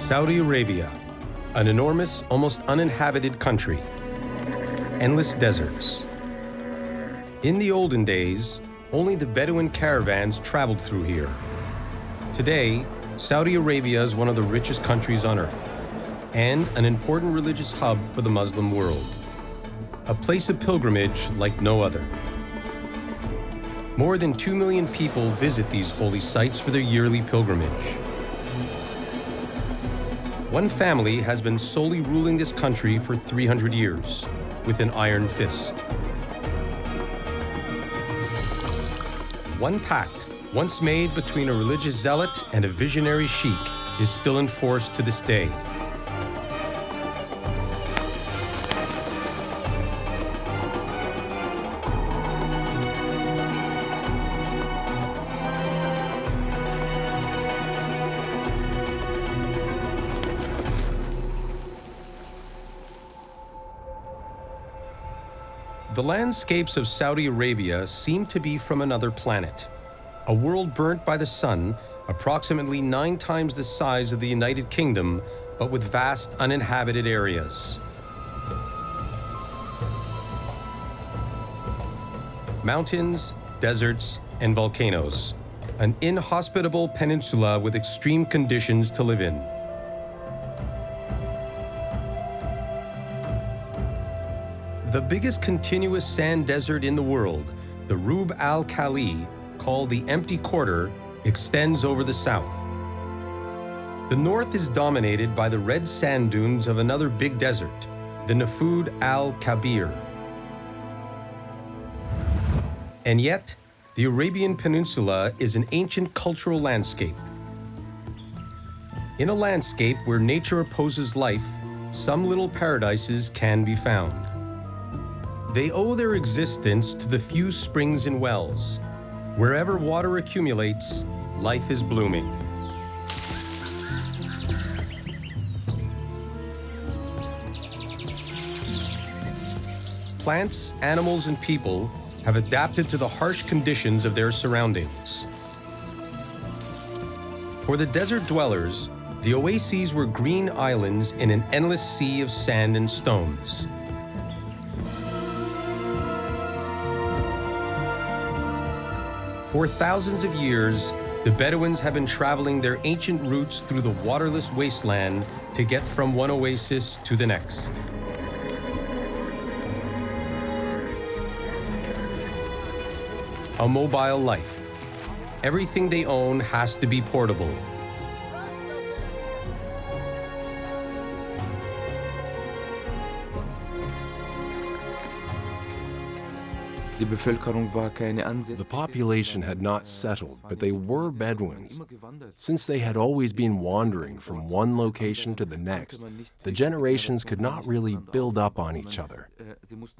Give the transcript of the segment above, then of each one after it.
Saudi Arabia, an enormous, almost uninhabited country. Endless deserts. In the olden days, only the Bedouin caravans traveled through here. Today, Saudi Arabia is one of the richest countries on earth and an important religious hub for the Muslim world. A place of pilgrimage like no other. More than 2 million people visit these holy sites for their yearly pilgrimage. One family has been solely ruling this country for 300 years with an iron fist. One pact, once made between a religious zealot and a visionary sheikh, is still in force to this day. The landscapes of Saudi Arabia seem to be from another planet. A world burnt by the sun, approximately 9 times the size of the United Kingdom, but with vast uninhabited areas. Mountains, deserts, and volcanoes. An inhospitable peninsula with extreme conditions to live in. The biggest continuous sand desert in the world, the Rub al-Khali, called the Empty Quarter, extends over the south. The north is dominated by the red sand dunes of another big desert, the Nafud al-Kabir. And yet, the Arabian Peninsula is an ancient cultural landscape. In a landscape where nature opposes life, some little paradises can be found. They owe their existence to the few springs and wells. Wherever water accumulates, life is blooming. Plants, animals, and people have adapted to the harsh conditions of their surroundings. For the desert dwellers, the oases were green islands in an endless sea of sand and stones. For thousands of years, the Bedouins have been traveling their ancient routes through the waterless wasteland to get from one oasis to the next. A mobile life. Everything they own has to be portable. The population had not settled, but they were Bedouins. Since they had always been wandering from one location to the next, the generations could not really build up on each other.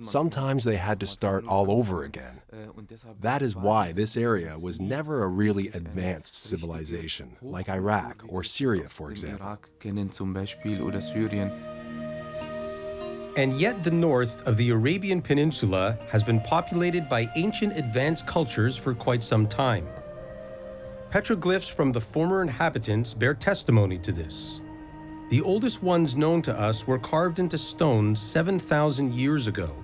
Sometimes they had to start all over again. That is why this area was never a really advanced civilization, like Iraq or Syria, for example. And yet the north of the Arabian Peninsula has been populated by ancient advanced cultures for quite some time. Petroglyphs from the former inhabitants bear testimony to this. The oldest ones known to us were carved into stone 7,000 years ago.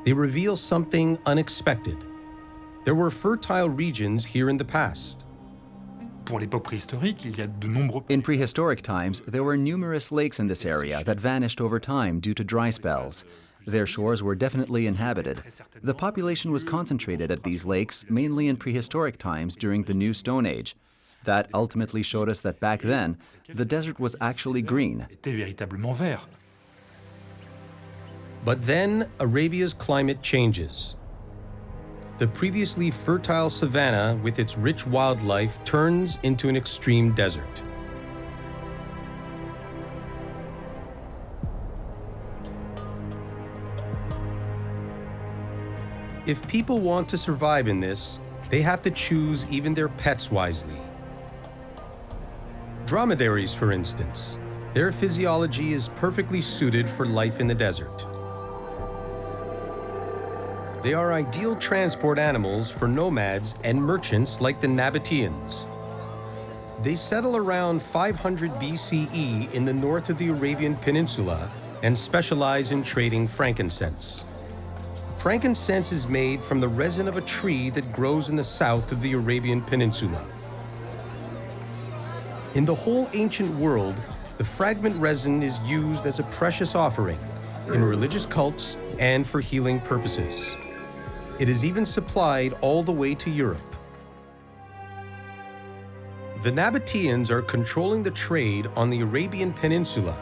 They reveal something unexpected. There were fertile regions here in the past. In prehistoric times, there were numerous lakes in this area that vanished over time due to dry spells. Their shores were definitely inhabited. The population was concentrated at these lakes mainly in prehistoric times during the New Stone Age. That ultimately showed us that back then, the desert was actually green. But then Arabia's climate changes. The previously fertile savanna with its rich wildlife turns into an extreme desert. If people want to survive in this, they have to choose even their pets wisely. Dromedaries, for instance, their physiology is perfectly suited for life in the desert. They are ideal transport animals for nomads and merchants like the Nabateans. They settle around 500 BCE in the north of the Arabian Peninsula and specialize in trading frankincense. Frankincense is made from the resin of a tree that grows in the south of the Arabian Peninsula. In the whole ancient world, the fragment resin is used as a precious offering in religious cults and for healing purposes. It is even supplied all the way to Europe. The Nabateans are controlling the trade on the Arabian Peninsula,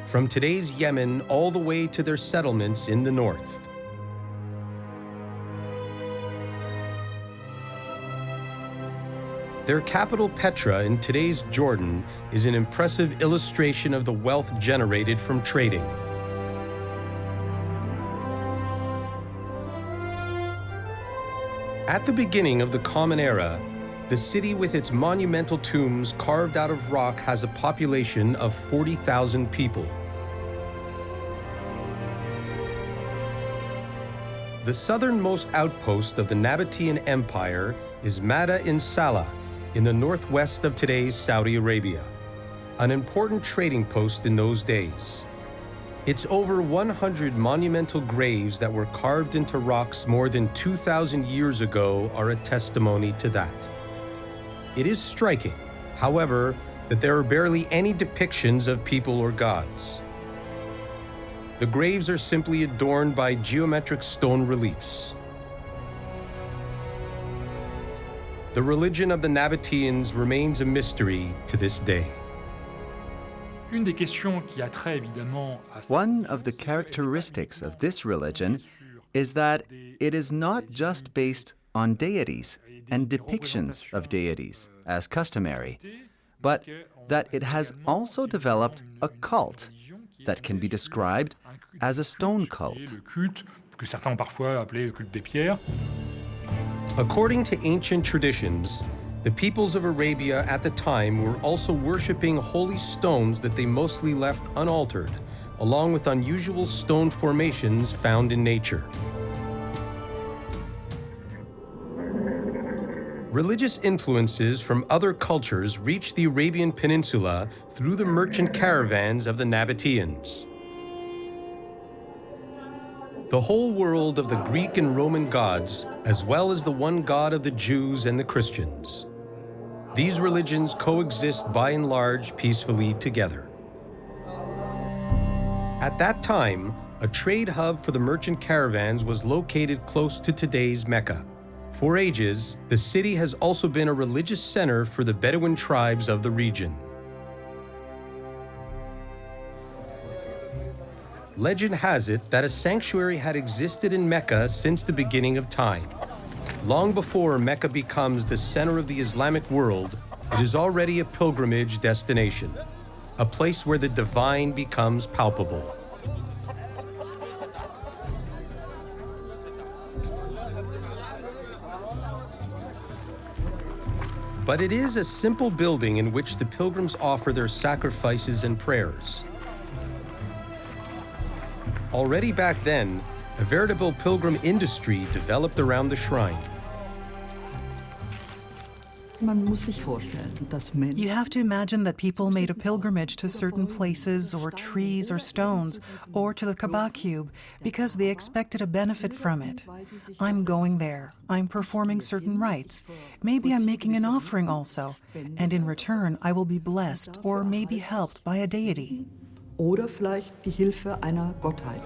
from today's Yemen all the way to their settlements in the north. Their capital, Petra, in today's Jordan, is an impressive illustration of the wealth generated from trading. At the beginning of the Common Era, the city with its monumental tombs carved out of rock has a population of 40,000 people. The southernmost outpost of the Nabatean Empire is Mada in Salah, in the northwest of today's Saudi Arabia, an important trading post in those days. Its over 100 monumental graves that were carved into rocks more than 2,000 years ago are a testimony to that. It is striking, however, that there are barely any depictions of people or gods. The graves are simply adorned by geometric stone reliefs. The religion of the Nabateans remains a mystery to this day. One of the characteristics of this religion is that it is not just based on deities and depictions of deities, as customary, but that it has also developed a cult that can be described as a stone cult. According to ancient traditions, the peoples of Arabia at the time were also worshipping holy stones that they mostly left unaltered, along with unusual stone formations found in nature. Religious influences from other cultures reached the Arabian Peninsula through the merchant caravans of the Nabateans. The whole world of the Greek and Roman gods, as well as the one God of the Jews and the Christians. These religions coexist by and large peacefully together. At that time, a trade hub for the merchant caravans was located close to today's Mecca. For ages, the city has also been a religious center for the Bedouin tribes of the region. Legend has it that a sanctuary had existed in Mecca since the beginning of time. Long before Mecca becomes the center of the Islamic world, it is already a pilgrimage destination, a place where the divine becomes palpable. But it is a simple building in which the pilgrims offer their sacrifices and prayers. Already back then, a veritable pilgrim industry developed around the shrine. You have to imagine that people made a pilgrimage to certain places or trees or stones or to the Kaaba cube because they expected a benefit from it. I'm going there. I'm performing certain rites. Maybe I'm making an offering also, and in return I will be blessed or maybe helped by a deity. Oder vielleicht die Hilfe einer Gottheit.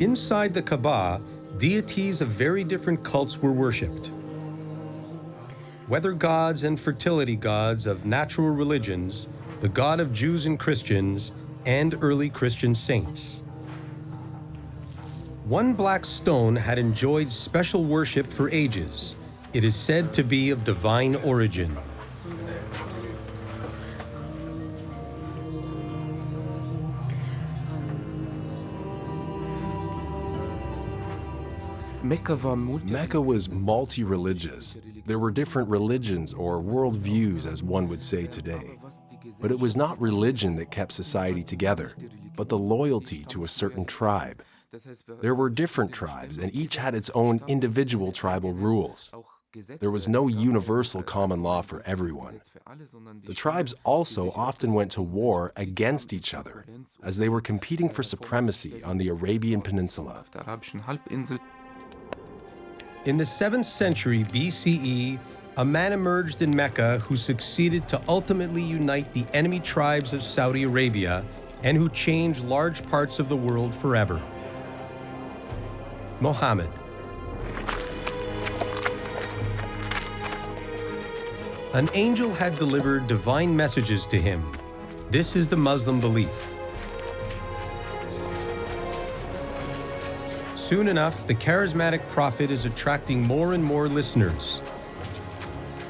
Inside the Kaaba, deities of very different cults were worshipped. Weather gods and fertility gods of natural religions, the god of Jews and Christians, and early Christian saints. One black stone had enjoyed special worship for ages. It is said to be of divine origin. Mecca was multi-religious. There were different religions or worldviews, as one would say today. But it was not religion that kept society together, but the loyalty to a certain tribe, There were different tribes, and each had its own individual tribal rules. There was no universal common law for everyone. The tribes also often went to war against each other, as they were competing for supremacy on the Arabian Peninsula. In the 7th century BCE, a man emerged in Mecca who succeeded to ultimately unite the enemy tribes of Saudi Arabia and who changed large parts of the world forever. Muhammad. An angel had delivered divine messages to him. This is the Muslim belief. Soon enough, the charismatic prophet is attracting more and more listeners.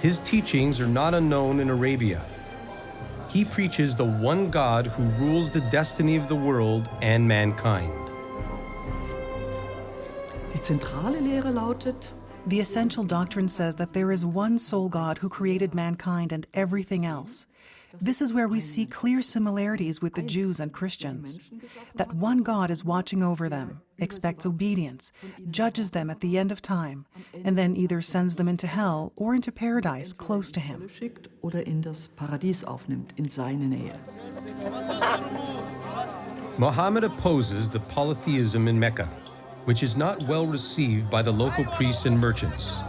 His teachings are not unknown in Arabia. He preaches the one God who rules the destiny of the world and mankind. Die zentrale Lehre lautet: The essential doctrine says that there is one sole God who created mankind and everything else. This is where we see clear similarities with the Jews and Christians. That one God is watching over them, expects obedience, judges them at the end of time, and then either sends them into hell or into paradise close to him. schickt oder in das Paradies aufnimmt, in seine Nähe. Muhammad opposes the polytheism in Mecca, which is not well received by the local priests and merchants.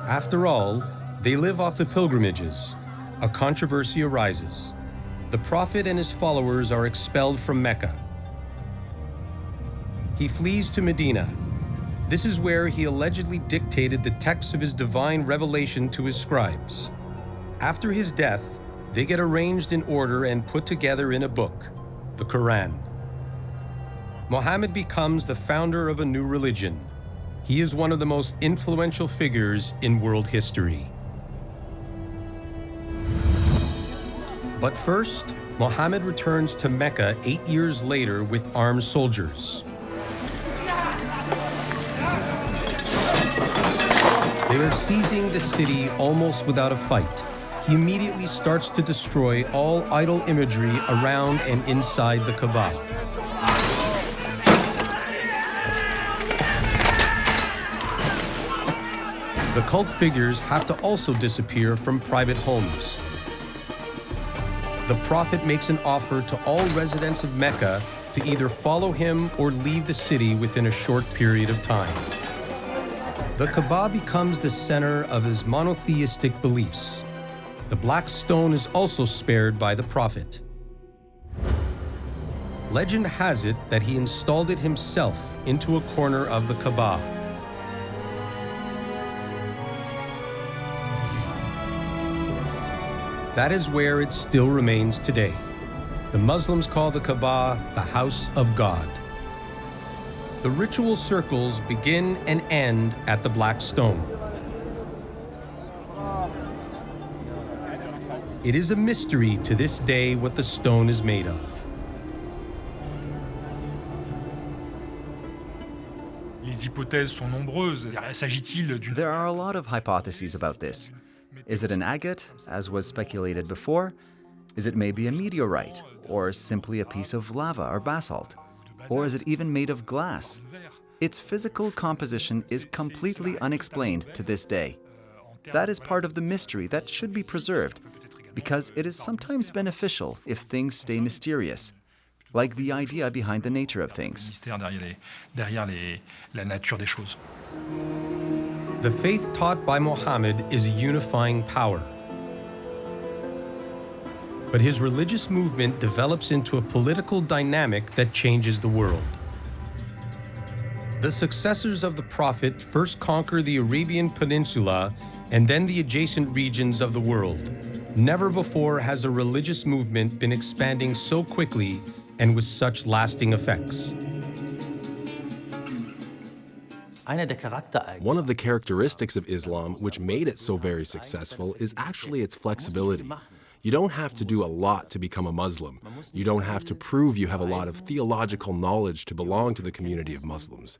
After all, they live off the pilgrimages. A controversy arises. The prophet and his followers are expelled from Mecca. He flees to Medina. This is where he allegedly dictated the texts of his divine revelation to his scribes. After his death, they get arranged in order and put together in a book, the Quran. Muhammad becomes the founder of a new religion. He is one of the most influential figures in world history. But first, Muhammad returns to Mecca 8 years later with armed soldiers. They are seizing the city almost without a fight. He immediately starts to destroy all idol imagery around and inside the Kaaba. The cult figures have to also disappear from private homes. The prophet makes an offer to all residents of Mecca to either follow him or leave the city within a short period of time. The Kaaba becomes the center of his monotheistic beliefs. The black stone is also spared by the prophet. Legend has it that he installed it himself into a corner of the Kaaba. That is where it still remains today. The Muslims call the Kaaba the House of God. The ritual circles begin and end at the black stone. It is a mystery to this day what the stone is made of. Les hypothèses sont nombreuses. S'agit-il d'une... There are a lot of hypotheses about this. Is it an agate, as was speculated before? Is it maybe a meteorite, or simply a piece of lava or basalt? Or is it even made of glass? Its physical composition is completely unexplained to this day. That is part of the mystery that should be preserved, because it is sometimes beneficial if things stay mysterious, like the idea behind the nature of things. Mystère derrière la nature des choses. The faith taught by Muhammad is a unifying power. But his religious movement develops into a political dynamic that changes the world. The successors of the Prophet first conquer the Arabian Peninsula and then the adjacent regions of the world. Never before has a religious movement been expanding so quickly and with such lasting effects. One of the characteristics of Islam which made it so very successful is actually its flexibility. You don't have to do a lot to become a Muslim. You don't have to prove you have a lot of theological knowledge to belong to the community of Muslims.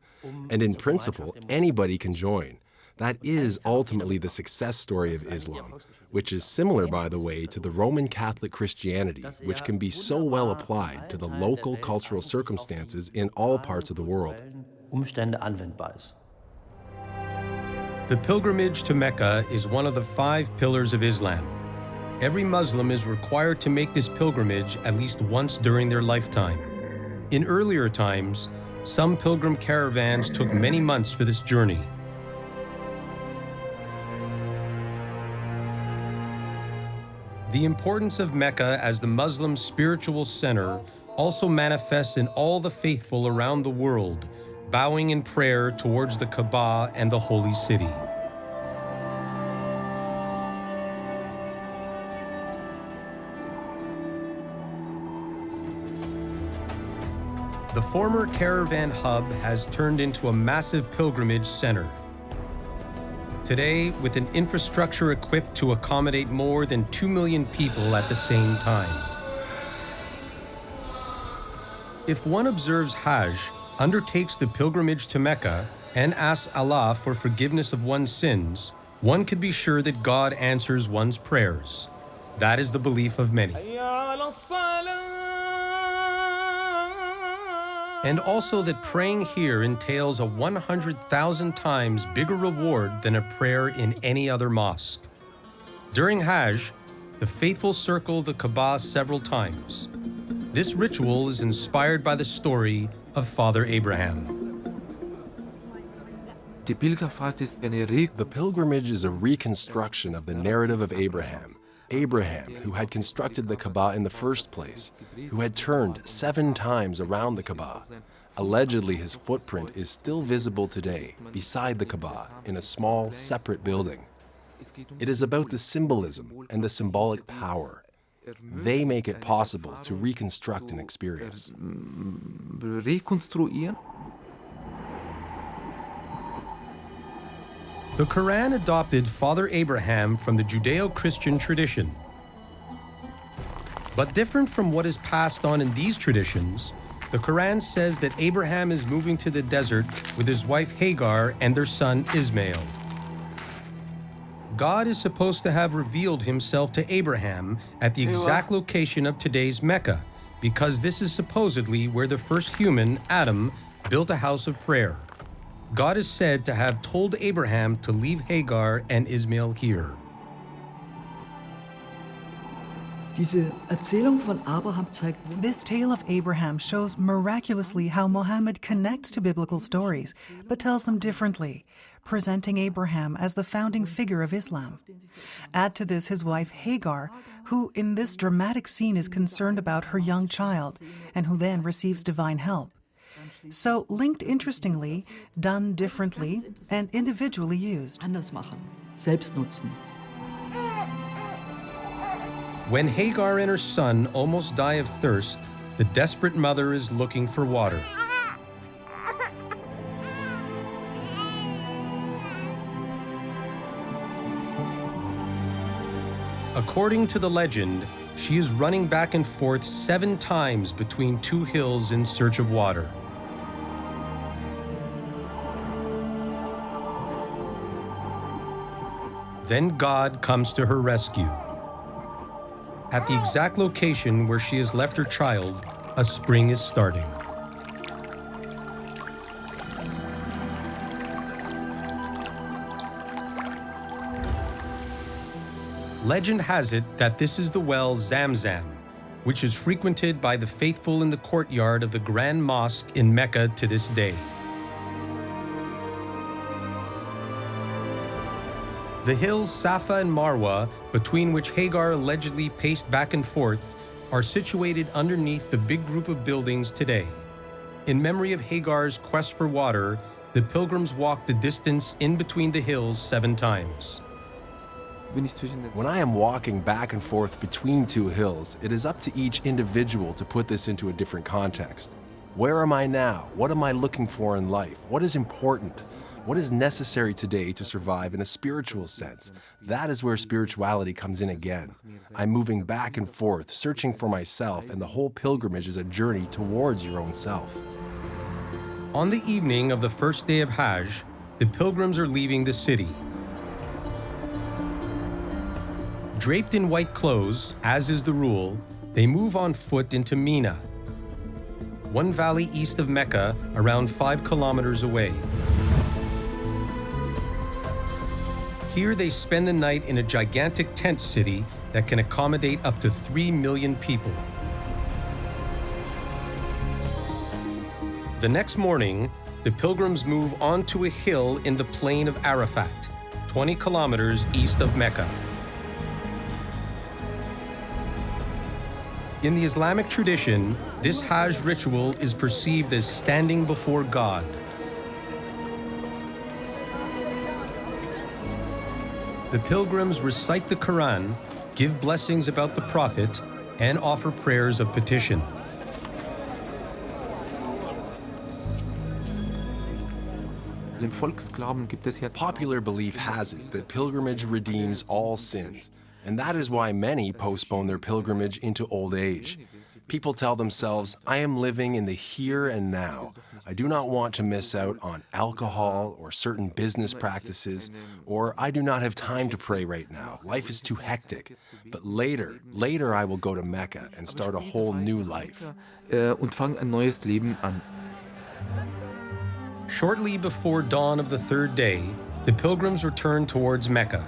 And in principle, anybody can join. That is ultimately the success story of Islam, which is similar, by the way, to the Roman Catholic Christianity, which can be so well applied to the local cultural circumstances in all parts of the world. The pilgrimage to Mecca is one of the 5 pillars of Islam. Every Muslim is required to make this pilgrimage at least once during their lifetime. In earlier times, some pilgrim caravans took many months for this journey. The importance of Mecca as the Muslim spiritual center also manifests in all the faithful around the world, bowing in prayer towards the Kaaba and the holy city. The former caravan hub has turned into a massive pilgrimage center. Today, with an infrastructure equipped to accommodate more than 2 million people at the same time. If one observes Hajj, undertakes the pilgrimage to Mecca, and asks Allah for forgiveness of one's sins, one could be sure that God answers one's prayers. That is the belief of many. And also that praying here entails a 100,000 times bigger reward than a prayer in any other mosque. During Hajj, the faithful circle the Kaaba several times. This ritual is inspired by the story of Father Abraham. The pilgrimage is a reconstruction of the narrative of Abraham. Abraham, who had constructed the Kaaba in the first place, who had turned 7 times around the Kaaba. Allegedly, his footprint is still visible today, beside the Kaaba, in a small, separate building. It is about the symbolism and the symbolic power. They make it possible to reconstruct an experience. The Quran adopted Father Abraham from the Judeo-Christian tradition. But different from what is passed on in these traditions, the Quran says that Abraham is moving to the desert with his wife Hagar and their son Ismail. God is supposed to have revealed himself to Abraham at the exact location of today's Mecca, because this is supposedly where the first human, Adam, built a house of prayer. God is said to have told Abraham to leave Hagar and Ismail here. This tale of Abraham shows miraculously how Muhammad connects to biblical stories, but tells them differently, presenting Abraham as the founding figure of Islam. Add to this his wife Hagar, who in this dramatic scene is concerned about her young child, and who then receives divine help. So linked interestingly, done differently, and individually used. When Hagar and her son almost die of thirst, the desperate mother is looking for water. According to the legend, she is running back and forth 7 times between 2 hills in search of water. Then God comes to her rescue. At the exact location where she has left her child, a spring is starting. Legend has it that this is the well Zamzam, which is frequented by the faithful in the courtyard of the Grand Mosque in Mecca to this day. The hills Safa and Marwa, between which Hagar allegedly paced back and forth, are situated underneath the big group of buildings today. In memory of Hagar's quest for water, the pilgrims walked the distance in between the hills 7 times. When I am walking back and forth between 2 hills, it is up to each individual to put this into a different context. Where am I now? What am I looking for in life? What is important? What is necessary today to survive in a spiritual sense? That is where spirituality comes in again. I'm moving back and forth, searching for myself, and the whole pilgrimage is a journey towards your own self. On the evening of the first day of Hajj, the pilgrims are leaving the city. Draped in white clothes, as is the rule, they move on foot into Mina, one valley east of Mecca, around 5 kilometers away. Here they spend the night in a gigantic tent city that can accommodate up to 3 million people. The next morning, the pilgrims move onto a hill in the plain of Arafat, 20 kilometers east of Mecca. In the Islamic tradition, this Hajj ritual is perceived as standing before God. The pilgrims recite the Quran, give blessings about the Prophet, and offer prayers of petition. Popular belief has it that pilgrimage redeems all sins, and that is why many postpone their pilgrimage into old age. People tell themselves, I am living in the here and now. I do not want to miss out on alcohol or certain business practices, or I do not have time to pray right now. Life is too hectic. But later I will go to Mecca and start a whole new life. Shortly before dawn of the third day, the pilgrims return towards Mecca.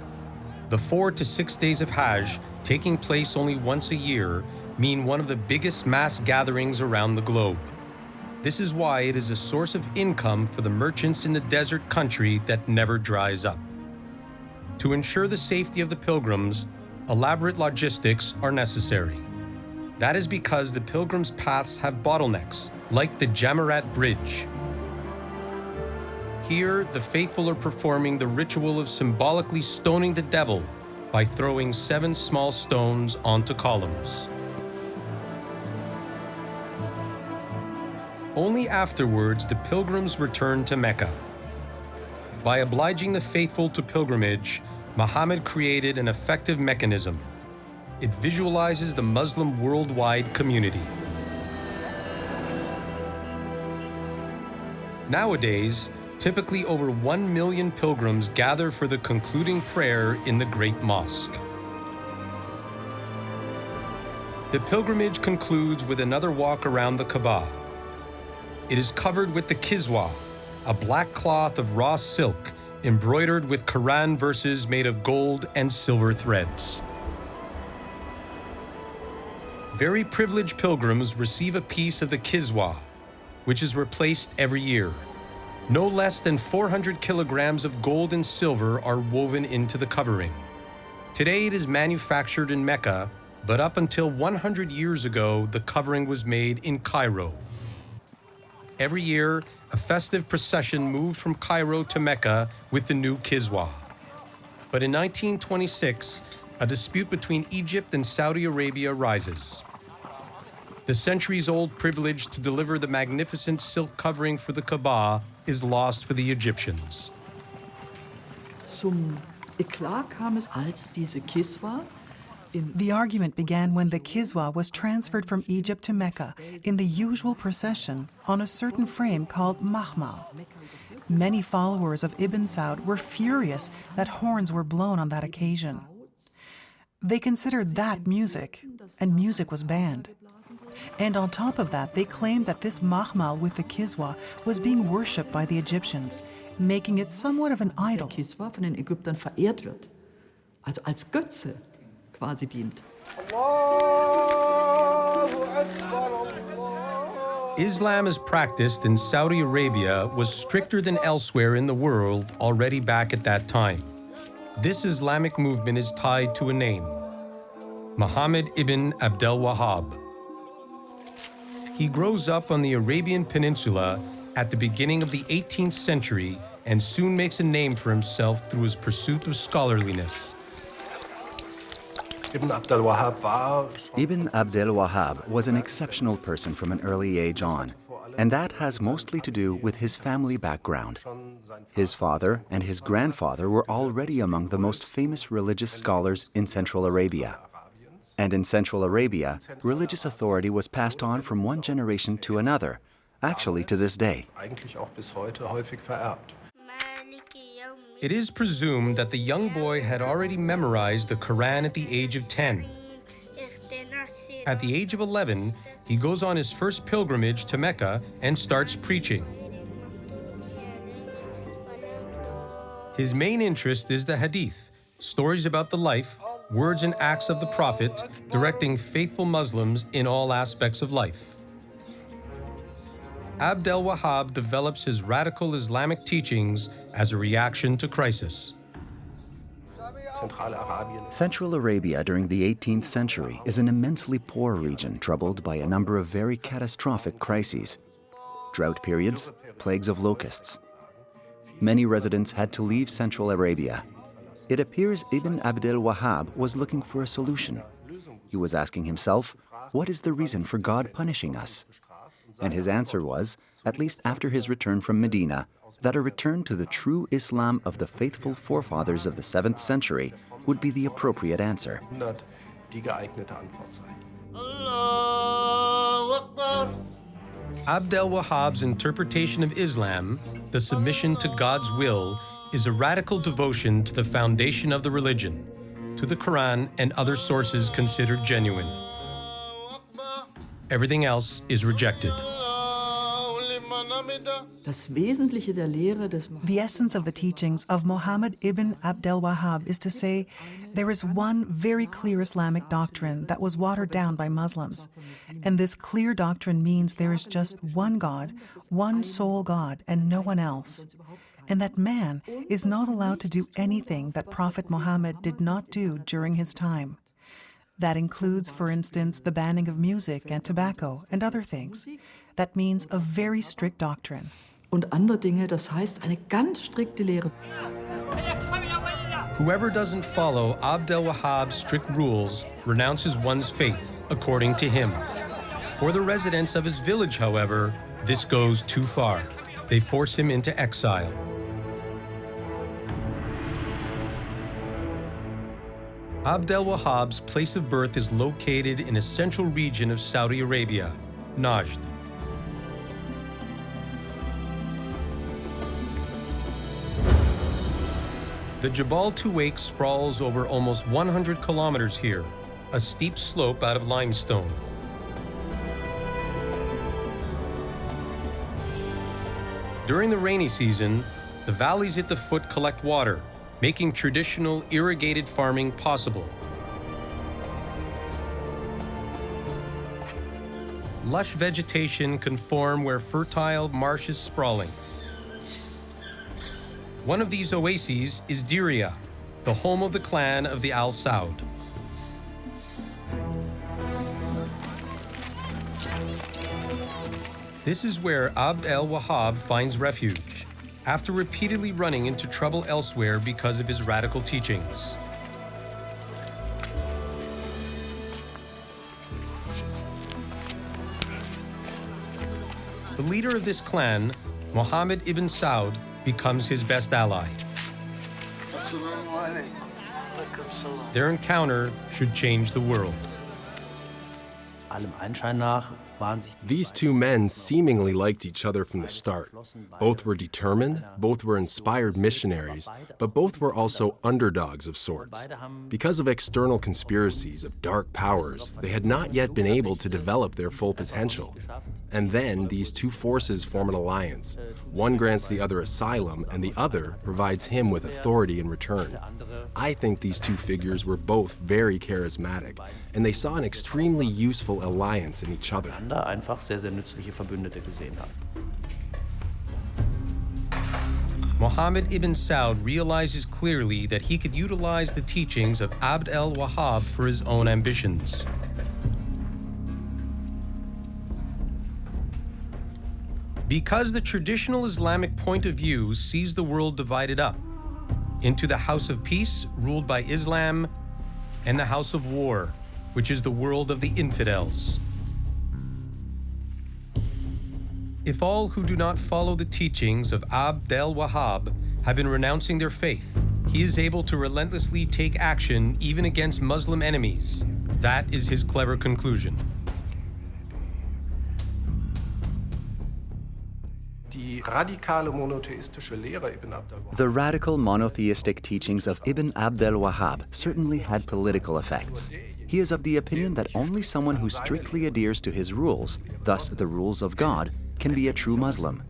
The 4 to 6 days of Hajj, taking place only once a year, mean one of the biggest mass gatherings around the globe. This is why it is a source of income for the merchants in the desert country that never dries up. To ensure the safety of the pilgrims, elaborate logistics are necessary. That is because the pilgrims' paths have bottlenecks, like the Jamarat Bridge. Here, the faithful are performing the ritual of symbolically stoning the devil by throwing 7 small stones onto columns. Only afterwards the pilgrims return to Mecca. By obliging the faithful to pilgrimage, Muhammad created an effective mechanism. It visualizes the Muslim worldwide community. Nowadays, typically over 1 million pilgrims gather for the concluding prayer in the Great Mosque. The pilgrimage concludes with another walk around the Kaaba. It is covered with the kiswa, a black cloth of raw silk embroidered with Quran verses made of gold and silver threads. Very privileged pilgrims receive a piece of the kiswa, which is replaced every year. No less than 400 kilograms of gold and silver are woven into the covering. Today it is manufactured in Mecca, but up until 100 years ago, the covering was made in Cairo. Every year, a festive procession moved from Cairo to Mecca with the new kiswa. But in 1926, a dispute between Egypt and Saudi Arabia rises. The centuries-old privilege to deliver the magnificent silk covering for the Kaaba is lost for the Egyptians. Zum Eklat kam es, als diese Kiswa The argument began when the kiswa was transferred from Egypt to Mecca in the usual procession on a certain frame called mahmal. Many followers of Ibn Saud were furious that horns were blown on that occasion. They considered that music, and music was banned. And on top of that, they claimed that this mahmal with the kiswa was being worshipped by the Egyptians, making it somewhat of an idol. Kiswa von den Ägyptern verehrt wird, also als Götze quasi dient. Islam as practiced in Saudi Arabia was stricter than elsewhere in the world already back at that time. This Islamic movement is tied to a name, Muhammad ibn Abd al-Wahhab. He grows up on the Arabian Peninsula at the beginning of the 18th century and soon makes a name for himself through his pursuit of scholarliness. Ibn Abd al-Wahhab was an exceptional person from an early age on, and that has mostly to do with his family background. His father and his grandfather were already among the most famous religious scholars in Central Arabia. And in Central Arabia, religious authority was passed on from one generation to another, actually to this day. It is presumed that the young boy had already memorized the Quran at the age of 10. At the age of 11, he goes on his first pilgrimage to Mecca and starts preaching. His main interest is the Hadith, stories about the life, words and acts of the Prophet, directing faithful Muslims in all aspects of life. Abd al-Wahhab develops his radical Islamic teachings as a reaction to crisis. Central Arabia during the 18th century is an immensely poor region troubled by a number of very catastrophic crises. Drought periods, plagues of locusts. Many residents had to leave Central Arabia. It appears Ibn Abd al-Wahhab was looking for a solution. He was asking himself, what is the reason for God punishing us? And his answer was, at least after his return from Medina, that a return to the true Islam of the faithful forefathers of the 7th century would be the appropriate answer. Abd al-Wahhab's interpretation of Islam, the submission to God's will, is a radical devotion to the foundation of the religion, to the Quran and other sources considered genuine. Everything else is rejected. The essence of the teachings of Muhammad ibn Abd al-Wahhab is to say there is one very clear Islamic doctrine that was watered down by Muslims. And this clear doctrine means there is just one God, one sole God, and no one else. And that man is not allowed to do anything that Prophet Muhammad did not do during his time. That includes, for instance, the banning of music and tobacco and other things. That means a very strict doctrine. Und andere Dinge, das heißt eine ganz strikte Lehre. Whoever doesn't follow Abd al-Wahhab's strict rules renounces one's faith, according to him. For the residents of his village, however, this goes too far. They force him into exile. Abd al-Wahhab's place of birth is located in a central region of Saudi Arabia, Najd. The Jabal Tuwaiq sprawls over almost 100 kilometers here, a steep slope out of limestone. During the rainy season, the valleys at the foot collect water, making traditional irrigated farming possible. Lush vegetation can form where fertile marshes sprawling. One of these oases is Diriyah, the home of the clan of the al-Saud. This is where Abd al-Wahhab finds refuge, after repeatedly running into trouble elsewhere because of his radical teachings. The leader of this clan, Muhammad ibn Saud, becomes his best ally. Their encounter should change the world. These two men seemingly liked each other from the start. Both were determined, both were inspired missionaries, but both were also underdogs of sorts. Because of external conspiracies of dark powers, they had not yet been able to develop their full potential. And then these two forces form an alliance. One grants the other asylum, and the other provides him with authority in return. I think these two figures were both very charismatic, and they saw an extremely useful alliance in each other. Muhammad ibn Saud realizes clearly that he could utilize the teachings of Abd al-Wahhab for his own ambitions. Because the traditional Islamic point of view sees the world divided up into the House of Peace, ruled by Islam, and the House of War, which is the world of the infidels. If all who do not follow the teachings of Abd al-Wahhab have been renouncing their faith, he is able to relentlessly take action even against Muslim enemies. That is his clever conclusion. The radical monotheistic teachings of Ibn Abd al-Wahhab certainly had political effects. He is of the opinion that only someone who strictly adheres to his rules, thus the rules of God, can be a true Muslim.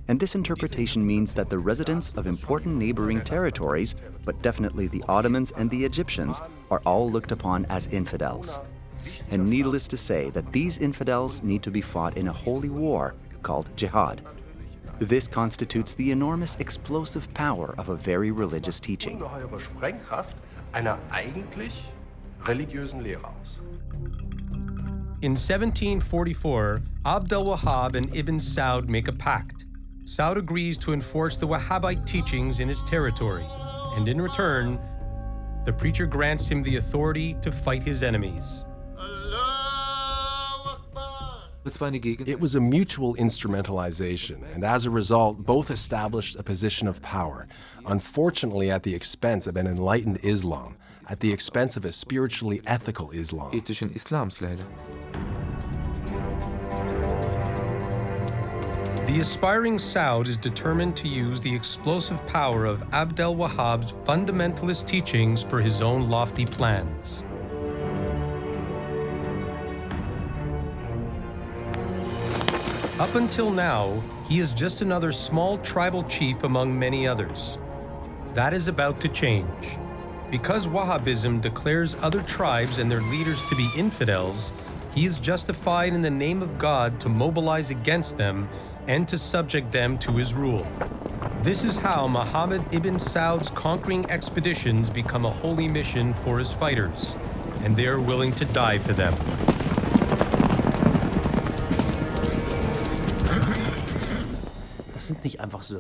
And this interpretation means that the residents of important neighboring territories, but definitely the Ottomans and the Egyptians, are all looked upon as infidels. And needless to say that these infidels need to be fought in a holy war called jihad. This constitutes the enormous explosive power of a very religious teaching. In 1744, Abd al-Wahhab and Ibn Saud make a pact. Saud agrees to enforce the Wahhabite teachings in his territory, and in return, the preacher grants him the authority to fight his enemies. It was a mutual instrumentalization, and as a result, both established a position of power, unfortunately at the expense of an enlightened Islam, at the expense of a spiritually ethical Islam. Ethischen Islams leider. The aspiring Saud is determined to use the explosive power of Abd al-Wahhab's fundamentalist teachings for his own lofty plans. Up until now, he is just another small tribal chief among many others. That is about to change. Because Wahhabism declares other tribes and their leaders to be infidels, he is justified in the name of God to mobilize against them and to subject them to his rule. This is how Muhammad ibn Saud's conquering expeditions become a holy mission for his fighters, and they are willing to die for them.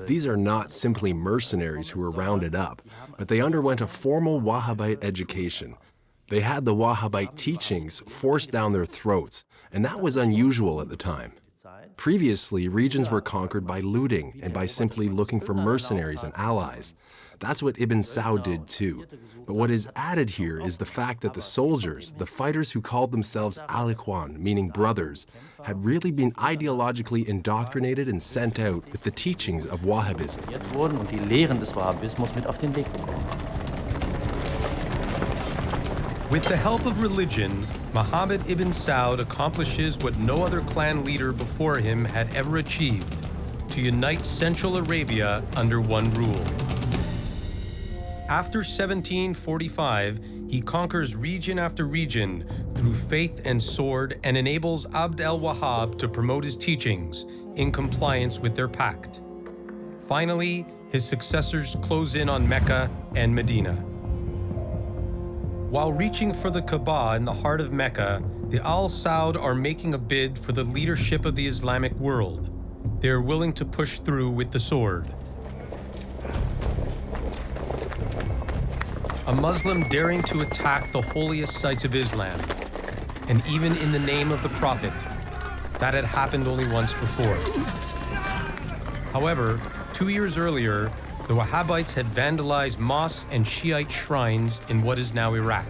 These are not simply mercenaries who were rounded up, but they underwent a formal Wahhabite education. They had the Wahhabite teachings forced down their throats, and that was unusual at the time. Previously, regions were conquered by looting and by simply looking for mercenaries and allies. That's what Ibn Saud did too. But what is added here is the fact that the soldiers, the fighters who called themselves al-Ikhwan, meaning brothers, had really been ideologically indoctrinated and sent out with the teachings of Wahhabism. With the help of religion, Muhammad ibn Saud accomplishes what no other clan leader before him had ever achieved: to unite Central Arabia under one rule. After 1745, he conquers region after region through faith and sword and enables Abd al-Wahhab to promote his teachings in compliance with their pact. Finally, his successors close in on Mecca and Medina. While reaching for the Kaaba in the heart of Mecca, the Al Saud are making a bid for the leadership of the Islamic world. They are willing to push through with the sword. A Muslim daring to attack the holiest sites of Islam, and even in the name of the Prophet. That had happened only once before. However, 2 years earlier, the Wahhabites had vandalized mosques and Shiite shrines in what is now Iraq.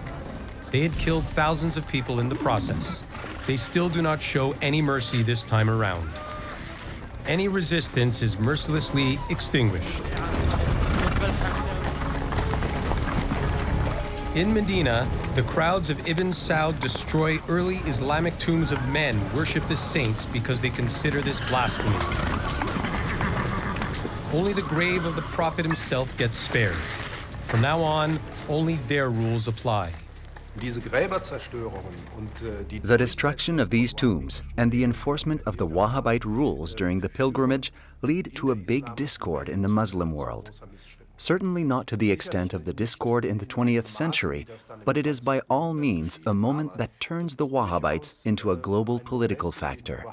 They had killed thousands of people in the process. They still do not show any mercy this time around. Any resistance is mercilessly extinguished. In Medina, the crowds of Ibn Saud destroy early Islamic tombs of men worshipped as saints because they consider this blasphemy. Only the grave of the Prophet himself gets spared. From now on, only their rules apply. The destruction of these tombs and the enforcement of the Wahhabite rules during the pilgrimage lead to a big discord in the Muslim world. Certainly not to the extent of the discord in the 20th century, but it is by all means a moment that turns the Wahhabites into a global political factor.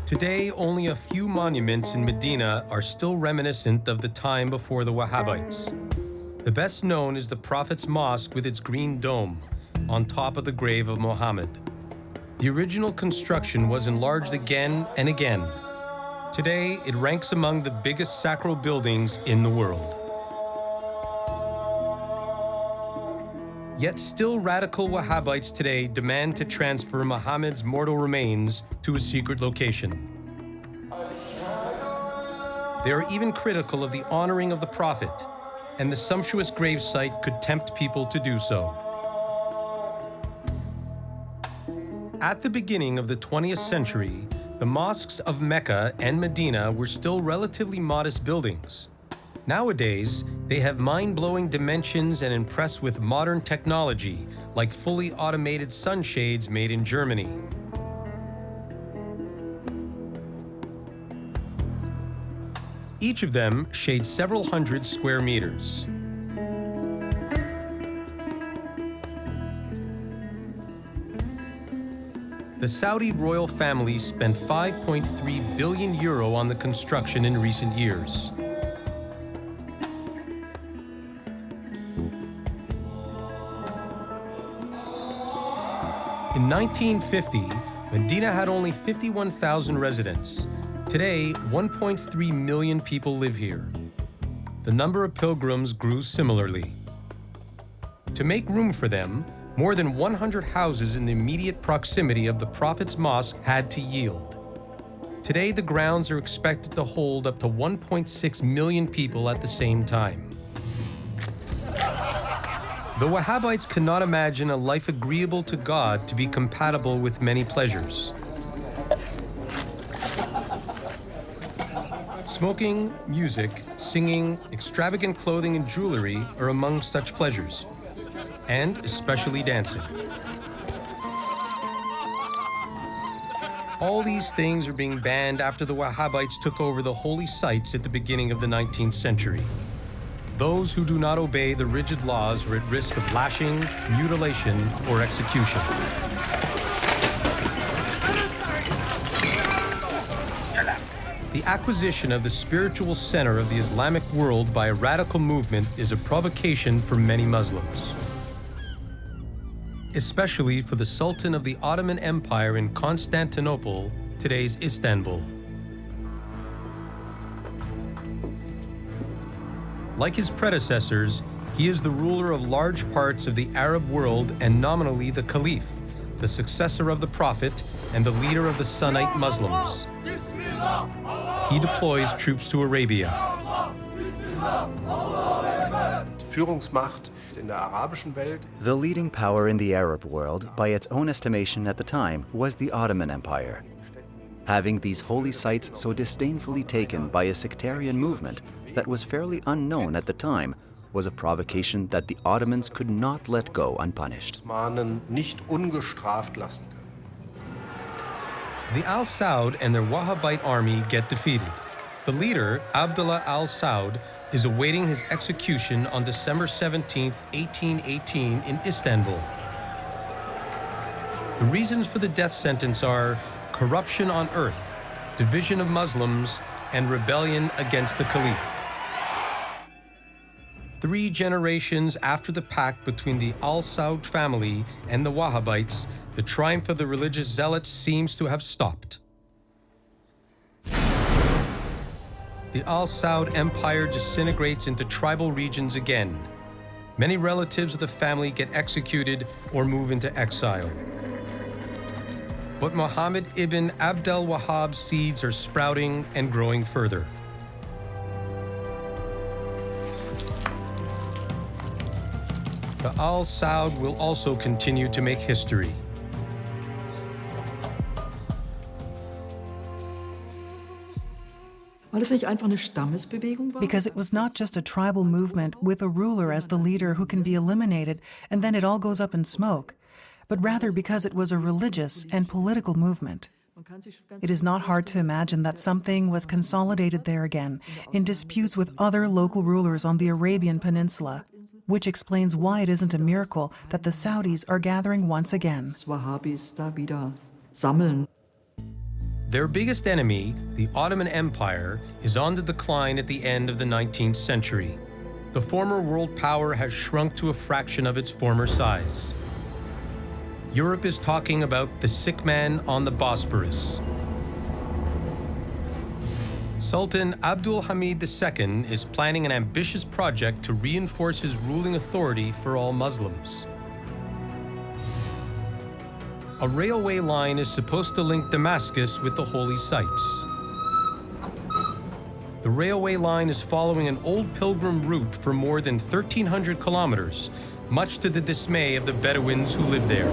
Today, only a few monuments in Medina are still reminiscent of the time before the Wahhabites. The best known is the Prophet's Mosque with its green dome on top of the grave of Muhammad. The original construction was enlarged again and again. Today, it ranks among the biggest sacral buildings in the world. Yet still radical Wahhabites today demand to transfer Muhammad's mortal remains to a secret location. They are even critical of the honoring of the Prophet, and the sumptuous gravesite could tempt people to do so. At the beginning of the 20th century, the mosques of Mecca and Medina were still relatively modest buildings. Nowadays, they have mind-blowing dimensions and impress with modern technology, like fully automated sunshades made in Germany. Each of them shades several hundred square meters. The Saudi royal family spent 5.3 billion euro on the construction in recent years. In 1950, Medina had only 51,000 residents. Today, 1.3 million people live here. The number of pilgrims grew similarly. To make room for them, more than 100 houses in the immediate proximity of the Prophet's mosque had to yield. Today, the grounds are expected to hold up to 1.6 million people at the same time. The Wahhabites cannot imagine a life agreeable to God to be compatible with many pleasures. Smoking, music, singing, extravagant clothing and jewelry are among such pleasures, and especially dancing. All these things are being banned after the Wahhabites took over the holy sites at the beginning of the 19th century. Those who do not obey the rigid laws are at risk of lashing, mutilation, or execution. The acquisition of the spiritual center of the Islamic world by a radical movement is a provocation for many Muslims, especially for the Sultan of the Ottoman Empire in Constantinople, today's Istanbul. Like his predecessors, he is the ruler of large parts of the Arab world and nominally the Caliph, the successor of the Prophet and the leader of the Sunnite Muslims. He deploys troops to Arabia. The leading power in the Arab world, by its own estimation at the time, was the Ottoman Empire. Having these holy sites so disdainfully taken by a sectarian movement that was fairly unknown at the time was a provocation that the Ottomans could not let go unpunished. The al-Saud and their Wahhabite army get defeated. The leader, Abdullah al-Saud, is awaiting his execution on December 17, 1818 in Istanbul. The reasons for the death sentence are corruption on earth, division of Muslims, and rebellion against the Caliph. 3 generations after the pact between the al-Saud family and the Wahhabites, the triumph of the religious zealots seems to have stopped. The al-Saud empire disintegrates into tribal regions again. Many relatives of the family get executed or move into exile. But Muhammad ibn Abd al-Wahhab's seeds are sprouting and growing further. The al-Saud will also continue to make history. Because it was not just a tribal movement with a ruler as the leader who can be eliminated and then it all goes up in smoke, but rather because it was a religious and political movement. It is not hard to imagine that something was consolidated there again in disputes with other local rulers on the Arabian Peninsula, which explains why it isn't a miracle that the Saudis are gathering once again. Their biggest enemy, the Ottoman Empire, is on the decline at the end of the 19th century. The former world power has shrunk to a fraction of its former size. Europe is talking about the sick man on the Bosporus. Sultan Abdul Hamid II is planning an ambitious project to reinforce his ruling authority for all Muslims. A railway line is supposed to link Damascus with the holy sites. The railway line is following an old pilgrim route for more than 1,300 kilometers, much to the dismay of the Bedouins who live there.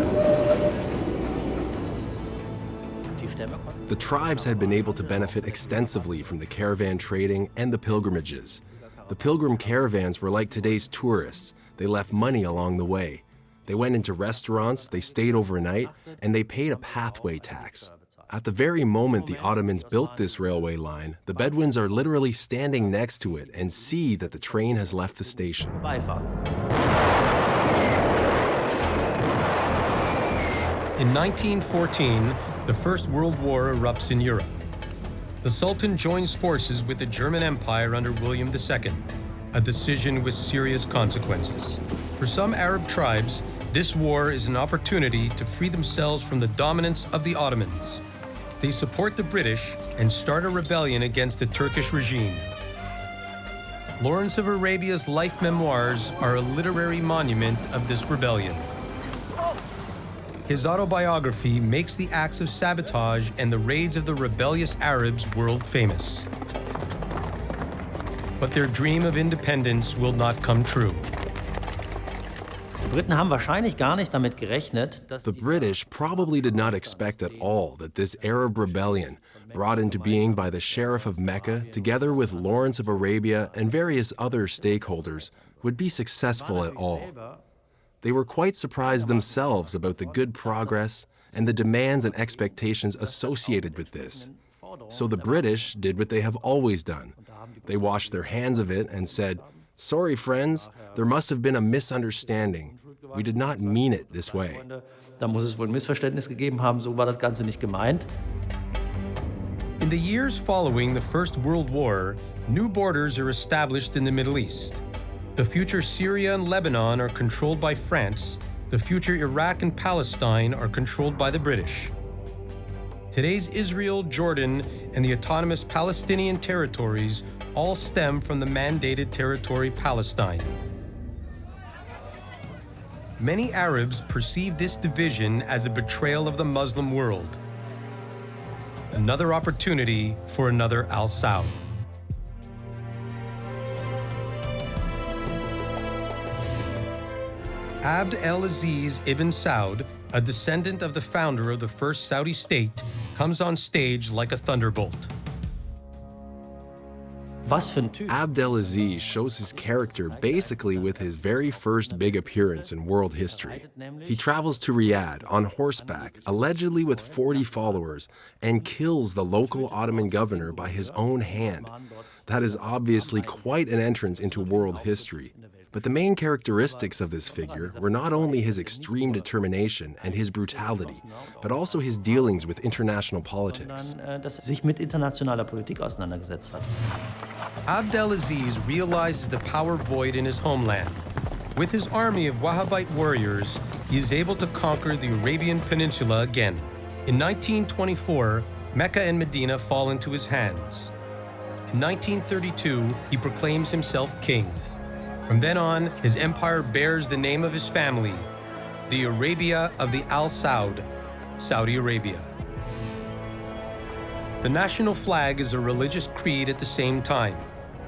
The tribes had been able to benefit extensively from the caravan trading and the pilgrimages. The pilgrim caravans were like today's tourists. They left money along the way. They went into restaurants, they stayed overnight, and they paid a pathway tax. At the very moment the Ottomans built this railway line, the Bedouins are literally standing next to it and see that the train has left the station. In 1914, the First World War erupts in Europe. The Sultan joins forces with the German Empire under William II, a decision with serious consequences. For some Arab tribes, this war is an opportunity to free themselves from the dominance of the Ottomans. They support the British and start a rebellion against the Turkish regime. Lawrence of Arabia's life memoirs are a literary monument of this rebellion. His autobiography makes the acts of sabotage and the raids of the rebellious Arabs world famous. But their dream of independence will not come true. The British probably did not expect at all that this Arab rebellion, brought into being by the Sheriff of Mecca, together with Lawrence of Arabia and various other stakeholders, would be successful at all. They were quite surprised themselves about the good progress and the demands and expectations associated with this. So the British did what they have always done. They washed their hands of it and said, "Sorry, friends, there must have been a misunderstanding. We did not mean it this way." Da muss es wohl ein Missverständnis gegeben haben, so war das Ganze nicht gemeint. In the years following the First World War, new borders are established in the Middle East. The future Syria and Lebanon are controlled by France. The future Iraq and Palestine are controlled by the British. Today's Israel, Jordan, and the autonomous Palestinian territories all stem from the mandated territory Palestine. Many Arabs perceive this division as a betrayal of the Muslim world. Another opportunity for another al-Saud. Abd el-Aziz ibn Saud, a descendant of the founder of the first Saudi state, comes on stage like a thunderbolt. Abd el-Aziz shows his character basically with his very first big appearance in world history. He travels to Riyadh on horseback, allegedly with 40 followers, and kills the local Ottoman governor by his own hand. That is obviously quite an entrance into world history. But the main characteristics of this figure were not only his extreme determination and his brutality, but also his dealings with international politics. Abd el-Aziz realizes the power void in his homeland. With his army of Wahhabite warriors, he is able to conquer the Arabian Peninsula again. In 1924, Mecca and Medina fall into his hands. In 1932, he proclaims himself king. From then on, his empire bears the name of his family, the Arabia of the al-Saud, Saudi Arabia. The national flag is a religious creed at the same time.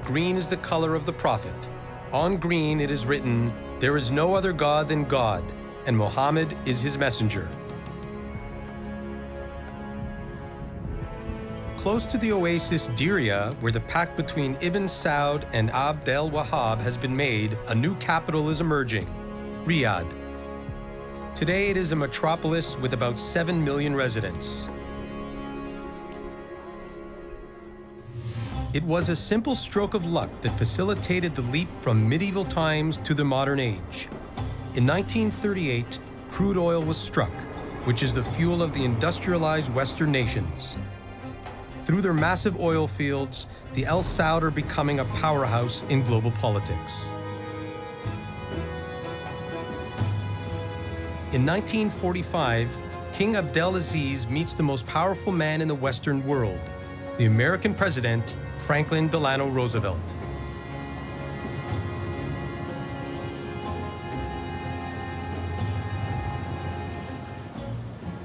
Green is the color of the prophet. On green it is written, "There is no other God than God, and Muhammad is his messenger." Close to the oasis Diriyah, where the pact between Ibn Saud and Abd al-Wahhab has been made, a new capital is emerging, Riyadh. Today it is a metropolis with about 7 million residents. It was a simple stroke of luck that facilitated the leap from medieval times to the modern age. In 1938, crude oil was struck, which is the fuel of the industrialized Western nations. Through their massive oil fields, the al-Saud are becoming a powerhouse in global politics. In 1945, King Abdelaziz meets the most powerful man in the Western world, the American president, Franklin Delano Roosevelt.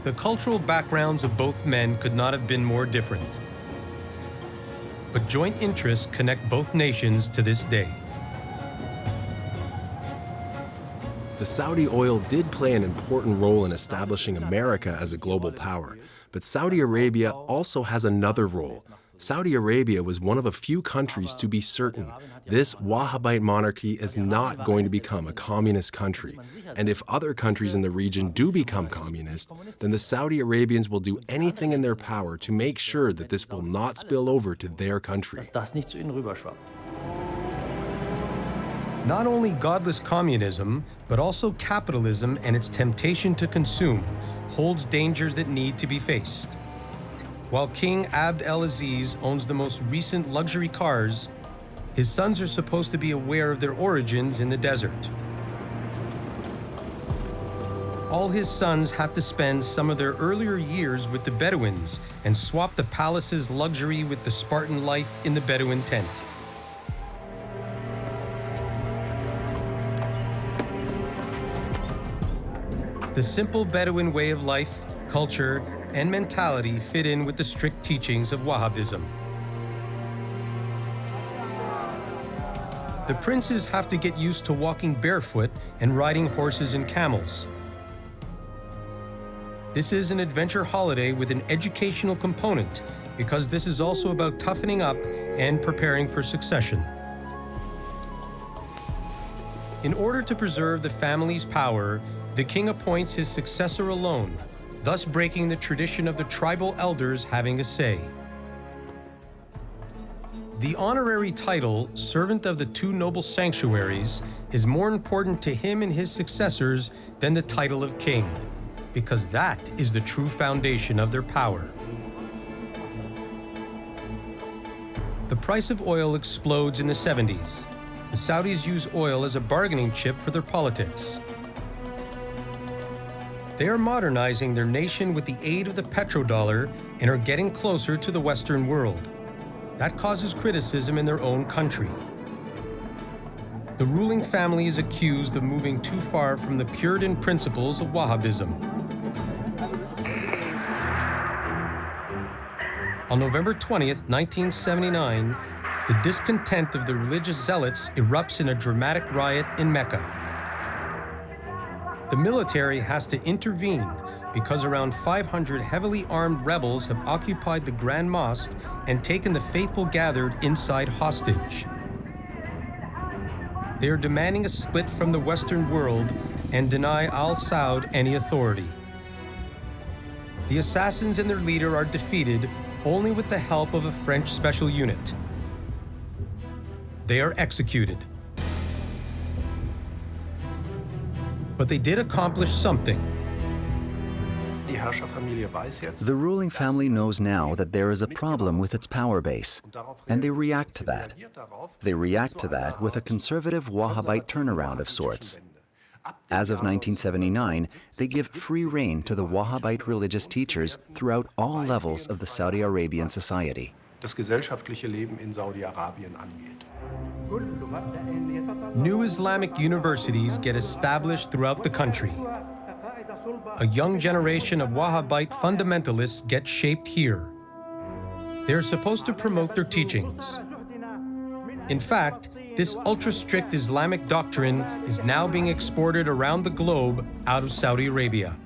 The cultural backgrounds of both men could not have been more different. But joint interests connect both nations to this day. The Saudi oil did play an important role in establishing America as a global power, but Saudi Arabia also has another role. Saudi Arabia was one of a few countries to be certain this Wahhabite monarchy is not going to become a communist country. And if other countries in the region do become communist, then the Saudi Arabians will do anything in their power to make sure that this will not spill over to their country. Not only godless communism, but also capitalism and its temptation to consume holds dangers that need to be faced. While King Abd al-Aziz owns the most recent luxury cars, his sons are supposed to be aware of their origins in the desert. All his sons have to spend some of their earlier years with the Bedouins and swap the palace's luxury with the Spartan life in the Bedouin tent. The simple Bedouin way of life, culture, and mentality fit in with the strict teachings of Wahhabism. The princes have to get used to walking barefoot and riding horses and camels. This is an adventure holiday with an educational component because this is also about toughening up and preparing for succession. In order to preserve the family's power, the king appoints his successor alone, thus breaking the tradition of the tribal elders having a say. The honorary title, Servant of the Two Noble Sanctuaries, is more important to him and his successors than the title of king, because that is the true foundation of their power. The price of oil explodes in the 70s. The Saudis use oil as a bargaining chip for their politics. They are modernizing their nation with the aid of the petrodollar and are getting closer to the Western world. That causes criticism in their own country. The ruling family is accused of moving too far from the Puritan principles of Wahhabism. On November 20th, 1979, the discontent of the religious zealots erupts in a dramatic riot in Mecca. The military has to intervene because around 500 heavily armed rebels have occupied the Grand Mosque and taken the faithful gathered inside hostage. They are demanding a split from the Western world and deny al-Saud any authority. The assassins and their leader are defeated only with the help of a French special unit. They are executed. But they did accomplish something. The ruling family knows now that there is a problem with its power base, and they react to that. They react to that with a conservative Wahhabite turnaround of sorts. As of 1979, they give free rein to the Wahhabite religious teachers throughout all levels of the Saudi Arabian society. New Islamic universities get established throughout the country. A young generation of Wahhabite fundamentalists get shaped here. They are supposed to promote their teachings. In fact, this ultra-strict Islamic doctrine is now being exported around the globe out of Saudi Arabia.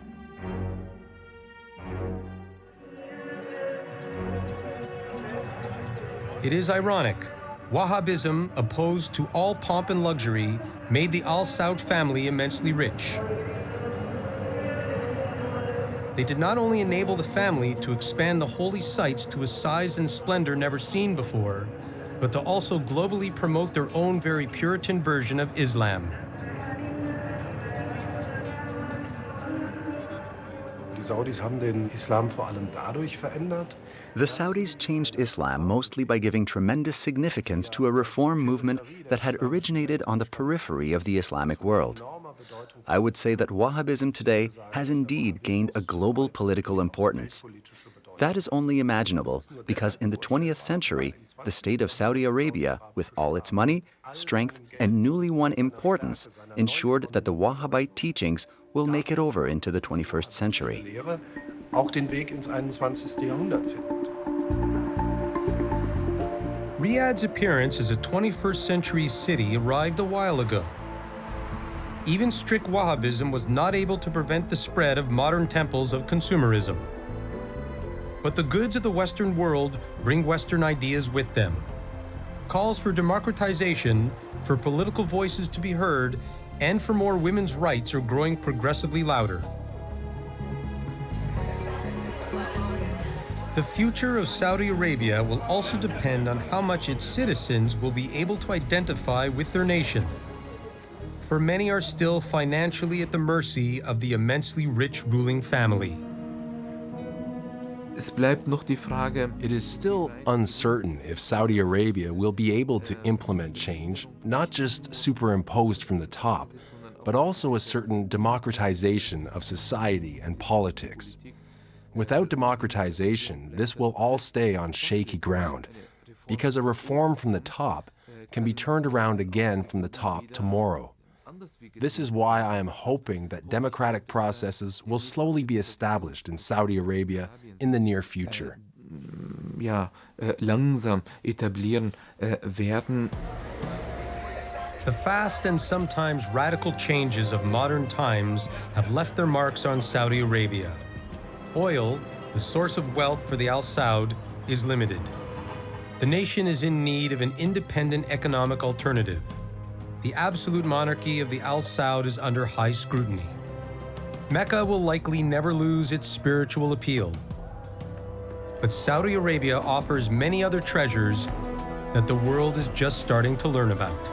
It is ironic. Wahhabism, opposed to all pomp and luxury, made the al-Saud family immensely rich. They did not only enable the family to expand the holy sites to a size and splendor never seen before, but to also globally promote their own very Puritan version of Islam. The Saudis changed Islam mostly by giving tremendous significance to a reform movement that had originated on the periphery of the Islamic world. I would say that Wahhabism today has indeed gained a global political importance. That is only imaginable because in the 20th century, the state of Saudi Arabia, with all its money, strength, and newly won importance, ensured that the Wahhabite teachings will make it over into the 21st century. Auch den Weg ins 21. Jahrhundert findet. Riyadh's appearance as a 21st century city arrived a while ago. Even strict Wahhabism was not able to prevent the spread of modern temples of consumerism. But the goods of the Western world bring Western ideas with them. Calls for democratization, for political voices to be heard, and for more women's rights are growing progressively louder. The future of Saudi Arabia will also depend on how much its citizens will be able to identify with their nation. For many are still financially at the mercy of the immensely rich ruling family. It is still uncertain if Saudi Arabia will be able to implement change, not just superimposed from the top, but also a certain democratization of society and politics. Without democratization, this will all stay on shaky ground, because a reform from the top can be turned around again from the top tomorrow. This is why I am hoping that democratic processes will slowly be established in Saudi Arabia in the near future. The fast and sometimes radical changes of modern times have left their marks on Saudi Arabia. Oil, the source of wealth for the Al Saud, is limited. The nation is in need of an independent economic alternative. The absolute monarchy of the Al Saud is under high scrutiny. Mecca will likely never lose its spiritual appeal. But Saudi Arabia offers many other treasures that the world is just starting to learn about.